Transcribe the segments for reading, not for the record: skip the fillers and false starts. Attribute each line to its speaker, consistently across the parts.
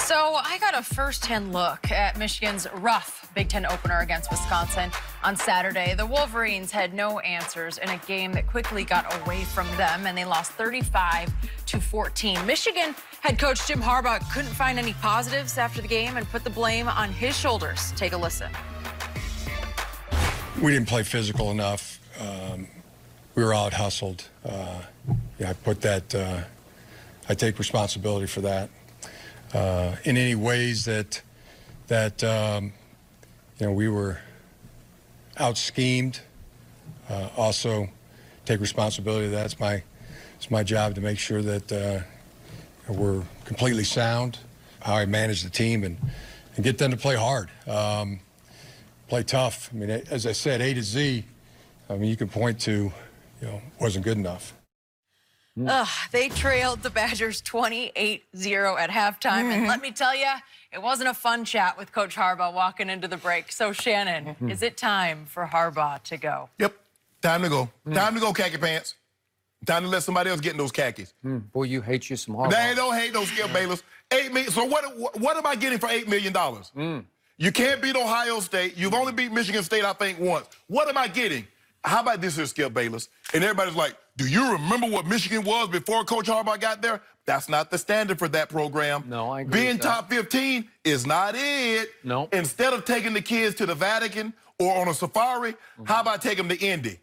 Speaker 1: So I got a first-hand look at Michigan's rough Big Ten opener against Wisconsin on Saturday. The Wolverines had no answers in a game that quickly got away from them, and they lost 35-14. Michigan head coach Jim Harbaugh couldn't find any positives after the game and put the blame on his shoulders. Take a listen.
Speaker 2: We didn't play physical enough. We were out hustled. I put that. I take responsibility for that. In any ways that we were out schemed, also take responsibility. It's my job to make sure that we're completely sound. How I manage the team and get them to play hard, play tough. I mean, as I said, A to Z. I mean, you can point to, wasn't good enough.
Speaker 1: They trailed the Badgers 28-0 at halftime. And let me tell you, it wasn't a fun chat with Coach Harbaugh walking into the break. So, Shannon, is it time for Harbaugh to go?
Speaker 3: Yep. Time to go. Time to go, khaki pants. Time to let somebody else get in those khakis.
Speaker 4: Boy, you hate you some Harbaugh.
Speaker 3: They don't hate those Skip Bayless. $8 million. So what am I getting for $8 million? You can't beat Ohio State. You've only beat Michigan State, I think, once. What am I getting? How about this here, Skip Bayless? And everybody's like, do you remember what Michigan was before Coach Harbaugh got there? That's not the standard for that program.
Speaker 4: No, I agree.
Speaker 3: Being top 15 is not it.
Speaker 4: No.
Speaker 3: Instead of taking the kids to the Vatican or on a safari, how about taking them to Indy?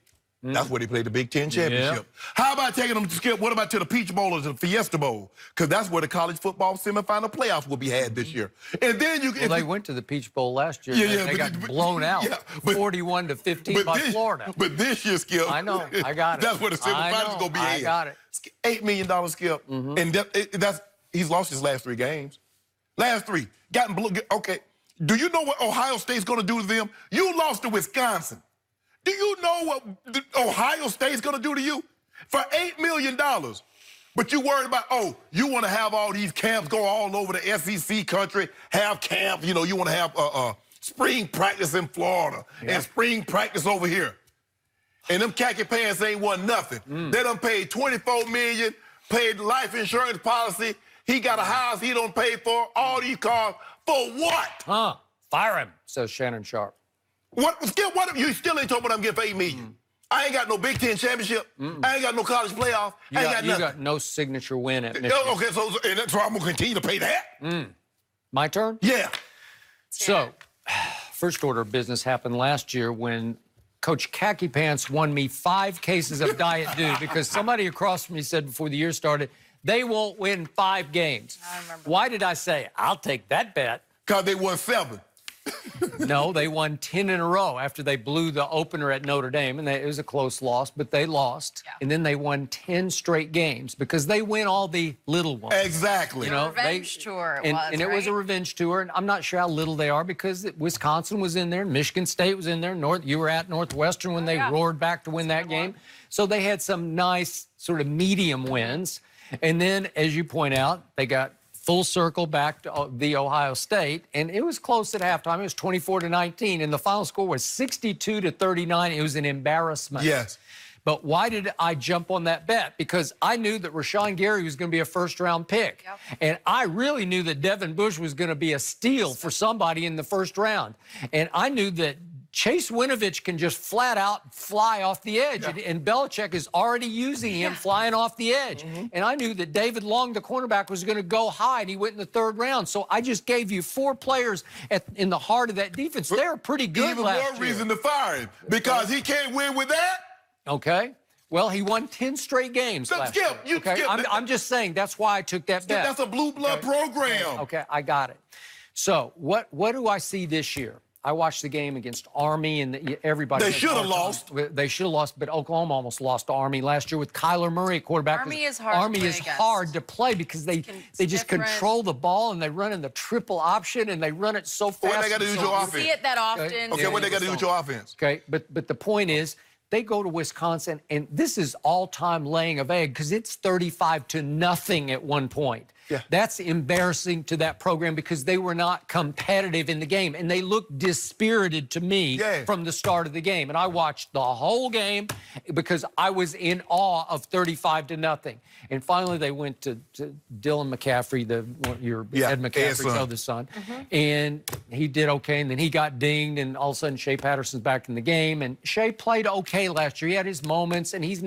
Speaker 3: That's where they played the Big Ten championship.
Speaker 4: Yeah.
Speaker 3: How about taking them to Skip? What about to the Peach Bowl or the Fiesta Bowl? Because that's where the college football semifinal playoffs will be had this year. And then
Speaker 4: they went to the Peach Bowl last year. They got blown out, 41-15 by Florida.
Speaker 3: But this year, Skip,
Speaker 4: I know, I got it.
Speaker 3: That's where the semifinals going to be had.
Speaker 4: I got it.
Speaker 3: $8 million, Skip, and he's lost his last 3 games. Last 3, gotten blue. Okay, do you know what Ohio State's going to do to them? You lost to Wisconsin. Do you know what Ohio State's going to do to you? For $8 million. But you worried about, you want to have all these camps go all over the SEC country, have camp, you want to have spring practice in Florida and spring practice over here. And them khaki pants ain't won nothing. They done paid $24 million, paid life insurance policy. He got a house he don't pay for, all these cars. For what?
Speaker 4: Fire him, says Shannon Sharp.
Speaker 3: Skip, what you still ain't told me what I'm getting for $8 million. I ain't got no Big Ten championship. I ain't got no college playoff. I ain't got nothing.
Speaker 4: You got no signature win at Michigan.
Speaker 3: Okay, so that's why I'm gonna continue to pay that.
Speaker 4: My turn?
Speaker 3: Yeah.
Speaker 4: So, first order of business happened last year when Coach Khaki Pants won me 5 cases of Diet Dew because somebody across from me said before the year started, they won't win 5 games.
Speaker 1: I remember.
Speaker 4: Why did I say, I'll take that bet?
Speaker 3: Because they won 7.
Speaker 4: No, they won 10 in a row after they blew the opener at Notre Dame, and it was a close loss, but they lost. Yeah. And then they won 10 straight games because they win all the little ones.
Speaker 3: Exactly.
Speaker 1: Revenge tour
Speaker 4: and it was a revenge tour, and I'm not sure how little they are because Wisconsin was in there, Michigan State was in there, you were at Northwestern when they roared back to win that game. So they had some nice sort of medium wins. And then, as you point out, they got full circle back to the Ohio State, and it was close at halftime. It was 24-19, and the final score was 62-39. It was an embarrassment.
Speaker 3: Yes.
Speaker 4: But why did I jump on that bet? Because I knew that Rashawn Gary was going to be a first-round pick. Yep. And I really knew that Devin Bush was going to be a steal for somebody in the first round. And I knew that Chase Winovich can just flat out fly off the edge, and Belichick is already using him flying off the edge. And I knew that David Long, the cornerback, was going to go high, and he went in the 3rd round. So I just gave you 4 players in the heart of that defense. They're pretty good last year.
Speaker 3: Even more reason to fire him, because he can't win with that.
Speaker 4: Okay. Well, he won 10 straight games last year. Okay? I'm just saying that's why I took that bet.
Speaker 3: That's a blue blood program.
Speaker 4: Okay, I got it. So what do I see this year? I watched the game against Army, and everybody.
Speaker 3: They should have lost.
Speaker 4: They should have lost, but Oklahoma almost lost to Army last year with Kyler Murray at quarterback.
Speaker 1: Army is hard.
Speaker 4: Army is hard to play because they just control the ball, and they run in the triple option, and they run it so fast.
Speaker 3: What they got to do with your offense?
Speaker 1: See it that often.
Speaker 3: Okay, what they got to do with your offense?
Speaker 4: Okay, but the point is, they go to Wisconsin, and this is all-time laying of egg because it's 35-0 at one point.
Speaker 3: Yeah.
Speaker 4: That's embarrassing to that program because they were not competitive in the game, and they looked dispirited to me from the start of the game. And I watched the whole game because I was in awe of 35-0. And finally, they went to Dylan McCaffrey, Ed McCaffrey's other son, and he did okay. And then he got dinged, and all of a sudden, Shea Patterson's back in the game. And Shea played okay last year. He had his moments, and he's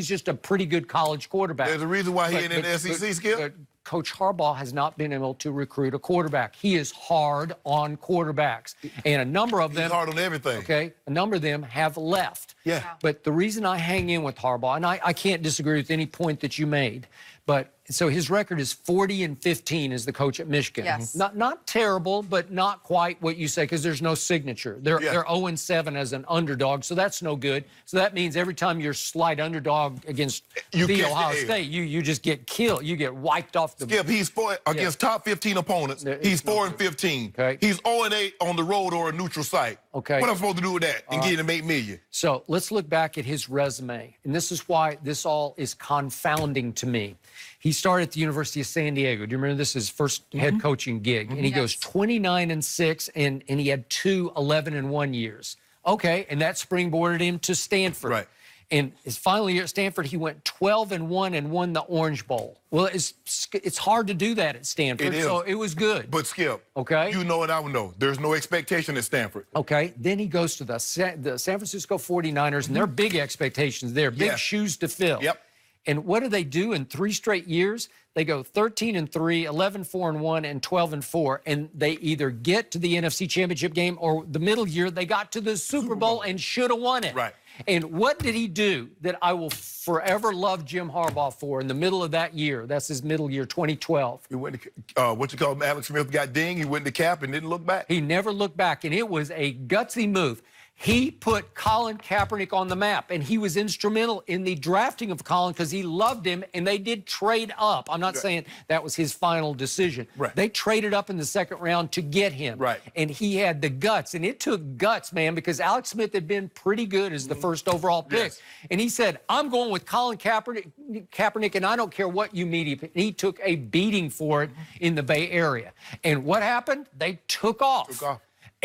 Speaker 4: just a pretty good college quarterback.
Speaker 3: There's a reason why he ain't in the SEC, Skip.
Speaker 4: Coach Harbaugh has not been able to recruit a quarterback. He is hard on quarterbacks. And a number of them...
Speaker 3: He's hard on everything.
Speaker 4: Okay, a number of them have left.
Speaker 3: Yeah.
Speaker 4: But the reason I hang in with Harbaugh, and I can't disagree with any point that you made, but so his record is 40-15 as the coach at Michigan.
Speaker 1: Yes.
Speaker 4: Not terrible, but not quite what you say because there's no signature. They're 0-7 as an underdog, so that's no good. So that means every time you're slight underdog against the Ohio State, you just get killed. You get wiped off the...
Speaker 3: Skip, he's against top 15 opponents. He's 4-15.
Speaker 4: Okay.
Speaker 3: He's 0-8 on the road or a neutral site.
Speaker 4: Okay.
Speaker 3: What am I supposed to do with that and get him $8 million?
Speaker 4: So let's look back at his resume, and this is why this all is confounding to me. He started at the University of San Diego. Do you remember this is his first head coaching gig? And he goes 29-6, and he had 2 11-1 years. Okay, and that springboarded him to Stanford.
Speaker 3: Right.
Speaker 4: And his final year at Stanford, he went 12-1 and won the Orange Bowl. Well, it's hard to do that at Stanford, so it was good.
Speaker 3: But Skip,
Speaker 4: okay,
Speaker 3: you know and I would know. There's no expectation at Stanford.
Speaker 4: Okay, then he goes to the San Francisco 49ers, and there are big expectations there, big shoes to fill.
Speaker 3: Yep.
Speaker 4: And what do they do in 3 straight years? They go 13-3, 11-4-1, and 12-4, and they either get to the NFC Championship game or the middle year they got to the Super Bowl and should have won it.
Speaker 3: Right.
Speaker 4: And what did he do that I will forever love Jim Harbaugh for in the middle of that year? That's his middle year, 2012.
Speaker 3: He went to, Alex Smith got dinged. He went to cap and didn't look back.
Speaker 4: He never looked back, and it was a gutsy move. He put Colin Kaepernick on the map, and he was instrumental in the drafting of Colin because he loved him, and they did trade up. I'm not saying that was his final decision.
Speaker 3: Right.
Speaker 4: They traded up in the 2nd round to get him.
Speaker 3: Right.
Speaker 4: And he had the guts, and it took guts, man, because Alex Smith had been pretty good as the first overall pick.
Speaker 3: Yes.
Speaker 4: And he said, I'm going with Colin Kaepernick, and I don't care what you meet him. He took a beating for it in the Bay Area. And what happened? They took off.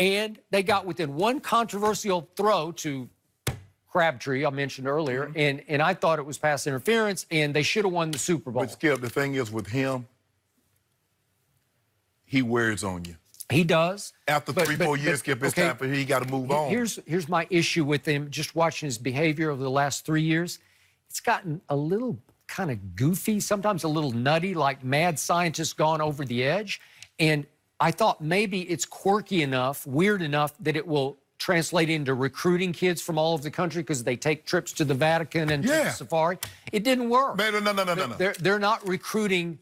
Speaker 4: And they got within one controversial throw to Crabtree, I mentioned earlier, and I thought it was pass interference, and they should have won the Super Bowl.
Speaker 3: But, Skip, the thing is with him, he wears on you.
Speaker 4: He does.
Speaker 3: After 3-4 years, Skip, it's time for him. He got to move on.
Speaker 4: Here's my issue with him, just watching his behavior over the last 3 years. It's gotten a little kind of goofy, sometimes a little nutty, like mad scientist gone over the edge. And I thought maybe it's quirky enough, weird enough, that it will translate into recruiting kids from all over the country because they take trips to the Vatican and to the safari. It didn't work.
Speaker 3: Man, no.
Speaker 4: They're not recruiting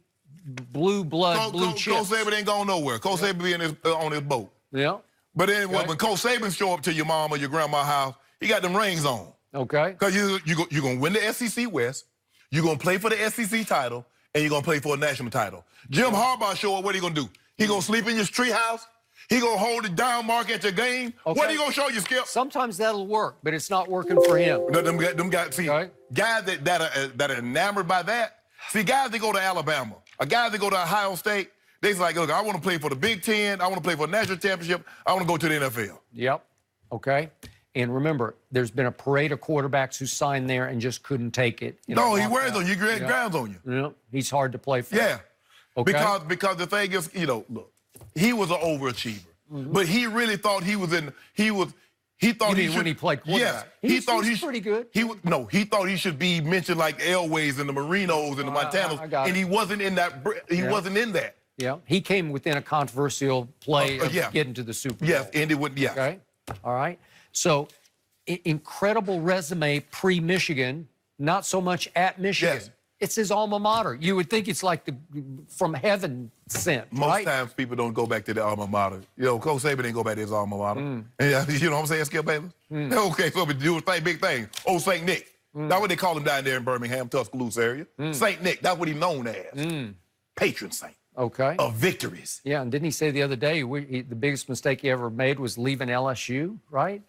Speaker 4: blue blood, blue chips.
Speaker 3: Coach Saban ain't going nowhere. Coach Saban be on his boat.
Speaker 4: Yeah.
Speaker 3: But anyway, when Coach Saban show up to your mom or your grandma's house, he got them rings on.
Speaker 4: Okay.
Speaker 3: Because you're going to win the SEC West, you're going to play for the SEC title, and you're going to play for a national title. Jim Harbaugh show up, what are you going to do? He going to sleep in your treehouse? He going to hold it down, mark at your game?
Speaker 4: Okay.
Speaker 3: What are you going to show you, Skip?
Speaker 4: Sometimes that'll work, but it's not working for him.
Speaker 3: Them guys, see, guys that are enamored by that, see, guys that go to Alabama, or guys that go to Ohio State, they's like, look, I want to play for the Big Ten, I want to play for a national championship, I want to go to the NFL.
Speaker 4: Yep. Okay. And remember, there's been a parade of quarterbacks who signed there and just couldn't take it.
Speaker 3: No, he wears on you, grounds on you.
Speaker 4: Yeah. He's hard to play for.
Speaker 3: Yeah.
Speaker 4: Okay.
Speaker 3: Because the thing is, look, he was an overachiever, but he really thought he was in. He thought he should,
Speaker 4: when he played quarterback.
Speaker 3: Yes, he thought
Speaker 4: he's pretty good.
Speaker 3: He thought he should be mentioned like Elways and the Marinos and the Montanos, and he wasn't in that. He wasn't in that.
Speaker 4: Yeah, he came within a controversial play of getting to the Super Bowl.
Speaker 3: Yes, and it would. Yeah.
Speaker 4: Okay. All right. So, incredible resume pre-Michigan, not so much at Michigan.
Speaker 3: Yes.
Speaker 4: It's his alma mater. You would think it's like from heaven sent,
Speaker 3: Most times people don't go back to their alma mater. Coach Saban didn't go back to his alma mater. And, you know what I'm saying, Skip Bayless? Okay, so we do a big thing. Old St. Nick. That's what they call him down there in Birmingham, Tuscaloosa area. St. Nick, that's what he's known as. Patron saint.
Speaker 4: Okay.
Speaker 3: Of victories.
Speaker 4: Yeah, and didn't he say the other day the biggest mistake he ever made was leaving LSU, right?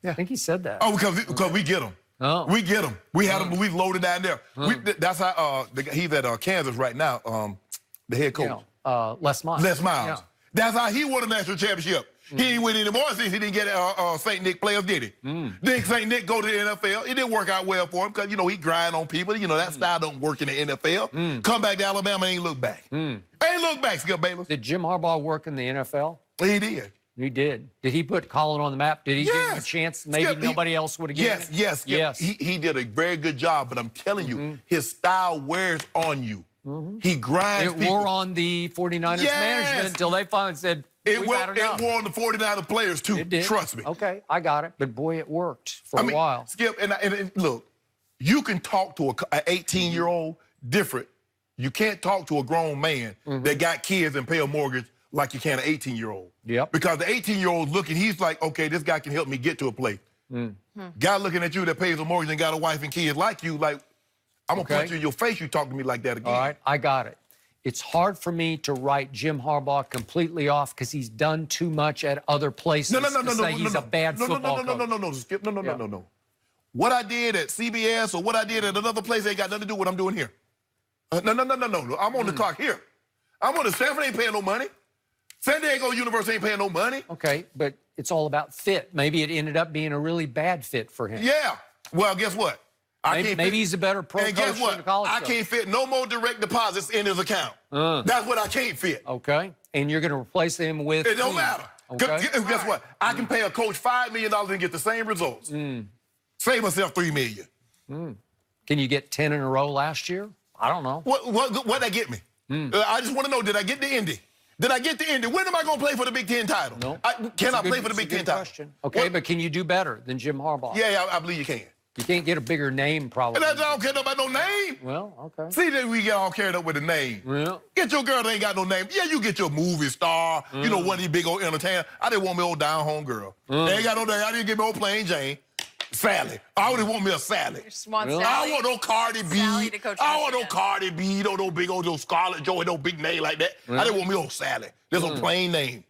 Speaker 4: Yeah. I think he said that.
Speaker 3: Oh, because we get him.
Speaker 4: Oh.
Speaker 3: We get him. We had him. We loaded down there. That's how he's at Kansas right now. The head coach.
Speaker 4: Les Miles.
Speaker 3: Les Miles.
Speaker 4: Yeah.
Speaker 3: That's how he won a national championship. He didn't win anymore since he didn't get St. Nick players, did he? Then St. Nick go to the NFL. It didn't work out well for him because, you know, he grind on people. You know, that style don't work in the NFL. Come back to Alabama and ain't look back. Ain't look back, Skip Bayless.
Speaker 4: Did Jim Harbaugh work in the NFL?
Speaker 3: He did.
Speaker 4: He did. Did he put Colin on the map? Did he give him a chance maybe
Speaker 3: Skip,
Speaker 4: nobody else would have given him?
Speaker 3: Yes. He did a very good job, but I'm telling you, his style wears on you. He grinds
Speaker 4: It wore on the 49ers management until they finally said,
Speaker 3: it wore on the 49er players, too.
Speaker 4: It did.
Speaker 3: Trust me.
Speaker 4: Okay, I got it. But, boy, it worked for a while.
Speaker 3: Skip, and look, you can talk to an 18-year-old different. You can't talk to a grown man that got kids and pay a mortgage like you can an 18-year-old.
Speaker 4: Yep.
Speaker 3: Because the 18-year-old looking, he's like, okay, this guy can help me get to a place. Guy looking at you that pays a mortgage and got a wife and kids like you, like, I'm going to punch you in your face, you talk to me like that again.
Speaker 4: All right, I got it. It's hard for me to write Jim Harbaugh completely off because he's done too much at other places to say he's a bad football coach.
Speaker 3: Skip, no. What I did at CBS or what I did at another place ain't got nothing to do with what I'm doing here. No. I'm on the clock here. I'm on the Stanford ain't paying no money. San Diego University ain't paying no money.
Speaker 4: Okay, but it's all about fit. Maybe it ended up being a really bad fit for him.
Speaker 3: Yeah. Well, guess what?
Speaker 4: Maybe he's a better pro coach
Speaker 3: guess what?
Speaker 4: than the college
Speaker 3: I
Speaker 4: coach.
Speaker 3: can't fit no more direct deposits in his account. That's what I can't fit.
Speaker 4: Okay, and you're going to replace him with
Speaker 3: It don't matter.
Speaker 4: Okay.
Speaker 3: Guess what? I can pay a coach $5 million and get the same results. Save myself $3 million.
Speaker 4: Can you get 10 in a row last year? I don't know.
Speaker 3: What that get me? I just want to know, did I get the Indy? Did I get the Indy? When am I going to play for the Big Ten title?
Speaker 4: No.
Speaker 3: Can I play for the Big Ten title?
Speaker 4: Question. Okay, but can you do better than Jim Harbaugh?
Speaker 3: Yeah, I believe you can.
Speaker 4: You can't get a bigger name, probably.
Speaker 3: And I don't care about no name.
Speaker 4: Well, okay.
Speaker 3: See that we get all carried up with the name.
Speaker 4: Yeah.
Speaker 3: Get your girl that ain't got no name. Yeah, you get your movie star, you know, one of these big old entertainers. I didn't want me old down-home girl. They ain't got no name. I didn't get me old plain Jane. Sally. I only want me a Sally.
Speaker 1: You just want
Speaker 4: Really?
Speaker 1: Sally.
Speaker 3: I don't want no Cardi B.
Speaker 1: Sally to coach
Speaker 3: I don't want no
Speaker 1: Michigan.
Speaker 3: Cardi B, no big old no Scarlett Joy, no big name like that. I didn't want me old Sally. There's a plain name.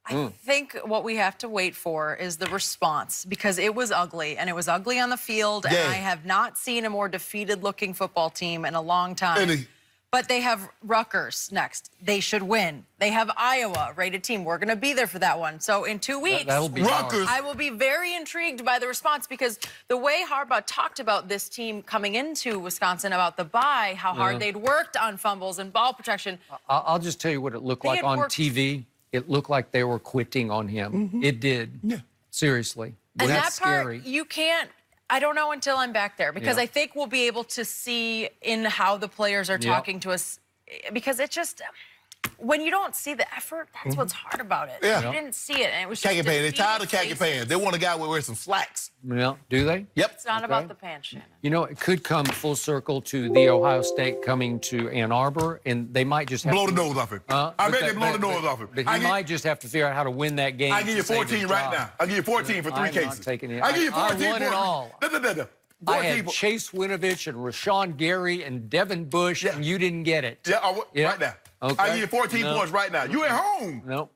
Speaker 1: I think what we have to wait for is the response because it was ugly, and it was ugly on the field, and
Speaker 3: Yeah.
Speaker 1: I have not seen a more defeated-looking football team in a long time. But they have Rutgers next. They should win. They have Iowa, rated team. We're going to be there for that one. So in 2 weeks,
Speaker 4: That'll be
Speaker 3: Rutgers.
Speaker 1: I will be very intrigued by the response because the way Harbaugh talked about this team coming into Wisconsin, about the bye, how hard they'd worked on fumbles and ball protection.
Speaker 4: I'll just tell you what it looked
Speaker 1: They
Speaker 4: like
Speaker 1: had
Speaker 4: on
Speaker 1: worked-
Speaker 4: TV. It looked like they were quitting on him. It did.
Speaker 3: Yeah.
Speaker 4: Seriously.
Speaker 1: And
Speaker 4: That's
Speaker 1: that part,
Speaker 4: scary.
Speaker 1: you can't, I don't know until I'm back there because
Speaker 4: Yeah.
Speaker 1: I think we'll be able to see in how the players are talking to us because it just, when you don't see the effort, that's what's hard about it.
Speaker 3: Yeah.
Speaker 1: You didn't see it, and it was
Speaker 3: Khaki
Speaker 1: just
Speaker 3: pants. They're tired of khaki
Speaker 1: defeated
Speaker 3: pants.
Speaker 1: faces.
Speaker 3: They want a guy with wear some slacks.
Speaker 4: Yeah. Do they?
Speaker 3: Yep.
Speaker 1: It's not about the pants, Shannon.
Speaker 4: You know, it could come full circle to the Ohio State coming to Ann Arbor, and they might just have
Speaker 3: Blow
Speaker 4: to
Speaker 3: the nose off him.
Speaker 4: But
Speaker 3: I bet
Speaker 4: that-
Speaker 3: they blow the
Speaker 4: but-
Speaker 3: nose off him.
Speaker 4: But he might just have to figure out how to win that game.
Speaker 3: I give you
Speaker 4: to save his
Speaker 3: 14 right
Speaker 4: job.
Speaker 3: now. I give you 14 for 3
Speaker 4: I'm not
Speaker 3: cases.
Speaker 4: taking it.
Speaker 3: I give you
Speaker 4: I
Speaker 3: 14
Speaker 4: won it
Speaker 3: points.
Speaker 4: all.
Speaker 3: No.
Speaker 4: I
Speaker 3: 14
Speaker 4: had Chase Winovich and Rashawn Gary and Devin Bush, and you didn't get it.
Speaker 3: Yeah, right now.
Speaker 4: Okay.
Speaker 3: I give you 14 points right now. You at home.
Speaker 4: No,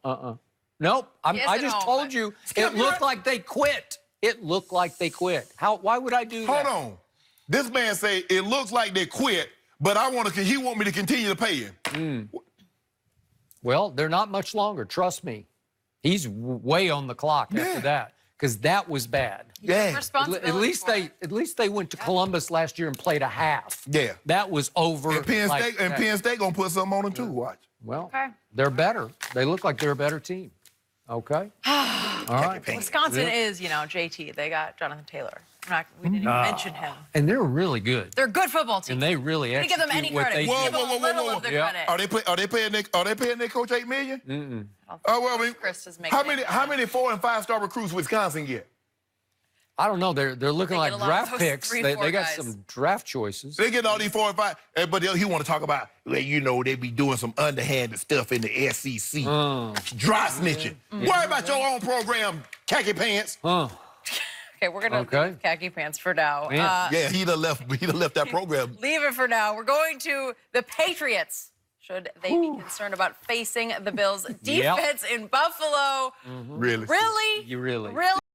Speaker 4: Nope.
Speaker 1: Yes,
Speaker 4: I
Speaker 1: at
Speaker 4: just
Speaker 1: home,
Speaker 4: told
Speaker 1: but-
Speaker 4: you
Speaker 3: Skip,
Speaker 4: it looked like they quit. It looked like they quit. Why would I do that?
Speaker 3: Hold on. This man say it looks like they quit, but he want me to continue to pay him.
Speaker 4: Well, they're not much longer. Trust me. He's way on the clock after that because that was bad.
Speaker 3: Yeah.
Speaker 1: Responsibility
Speaker 4: At least they went to Columbus last year and played a half.
Speaker 3: Yeah.
Speaker 4: That was over.
Speaker 3: And Penn
Speaker 4: like
Speaker 3: State, and
Speaker 4: that.
Speaker 3: Penn State gonna put something on them too. Watch.
Speaker 4: Well,
Speaker 1: Okay.
Speaker 4: they're better. They look like they're a better team. Okay. All right.
Speaker 1: Wisconsin is, JT. They got Jonathan Taylor. We didn't even mention him.
Speaker 4: And they're really good.
Speaker 1: They're a good football team.
Speaker 4: And they really
Speaker 1: We give them any
Speaker 4: execute what
Speaker 1: credit.
Speaker 4: they
Speaker 1: We
Speaker 4: do.
Speaker 1: give them a little of the credit.
Speaker 3: Are they paying their coach $8 million? Oh well, I mean,
Speaker 1: Chris is making
Speaker 3: how many 4- and 5-star recruits Wisconsin get?
Speaker 4: I don't know. They're looking
Speaker 1: They
Speaker 4: like
Speaker 1: get a lot of
Speaker 4: draft
Speaker 1: those
Speaker 4: picks.
Speaker 1: 3,
Speaker 4: They
Speaker 1: 4
Speaker 4: got
Speaker 1: guys.
Speaker 4: some draft choices.
Speaker 3: They get all these 4 and 5, but he want to talk about, well, they be doing some underhanded stuff in the SEC. Dry snitching. Worry about your own program, khaki pants.
Speaker 1: Okay, we're going to leave khaki pants for now.
Speaker 4: Man.
Speaker 3: Yeah, he done left that program.
Speaker 1: Leave it for now. We're going to the Patriots. Should they be concerned about facing the Bills' defense in Buffalo?
Speaker 3: Really?
Speaker 1: Really?
Speaker 4: You really?
Speaker 1: Really?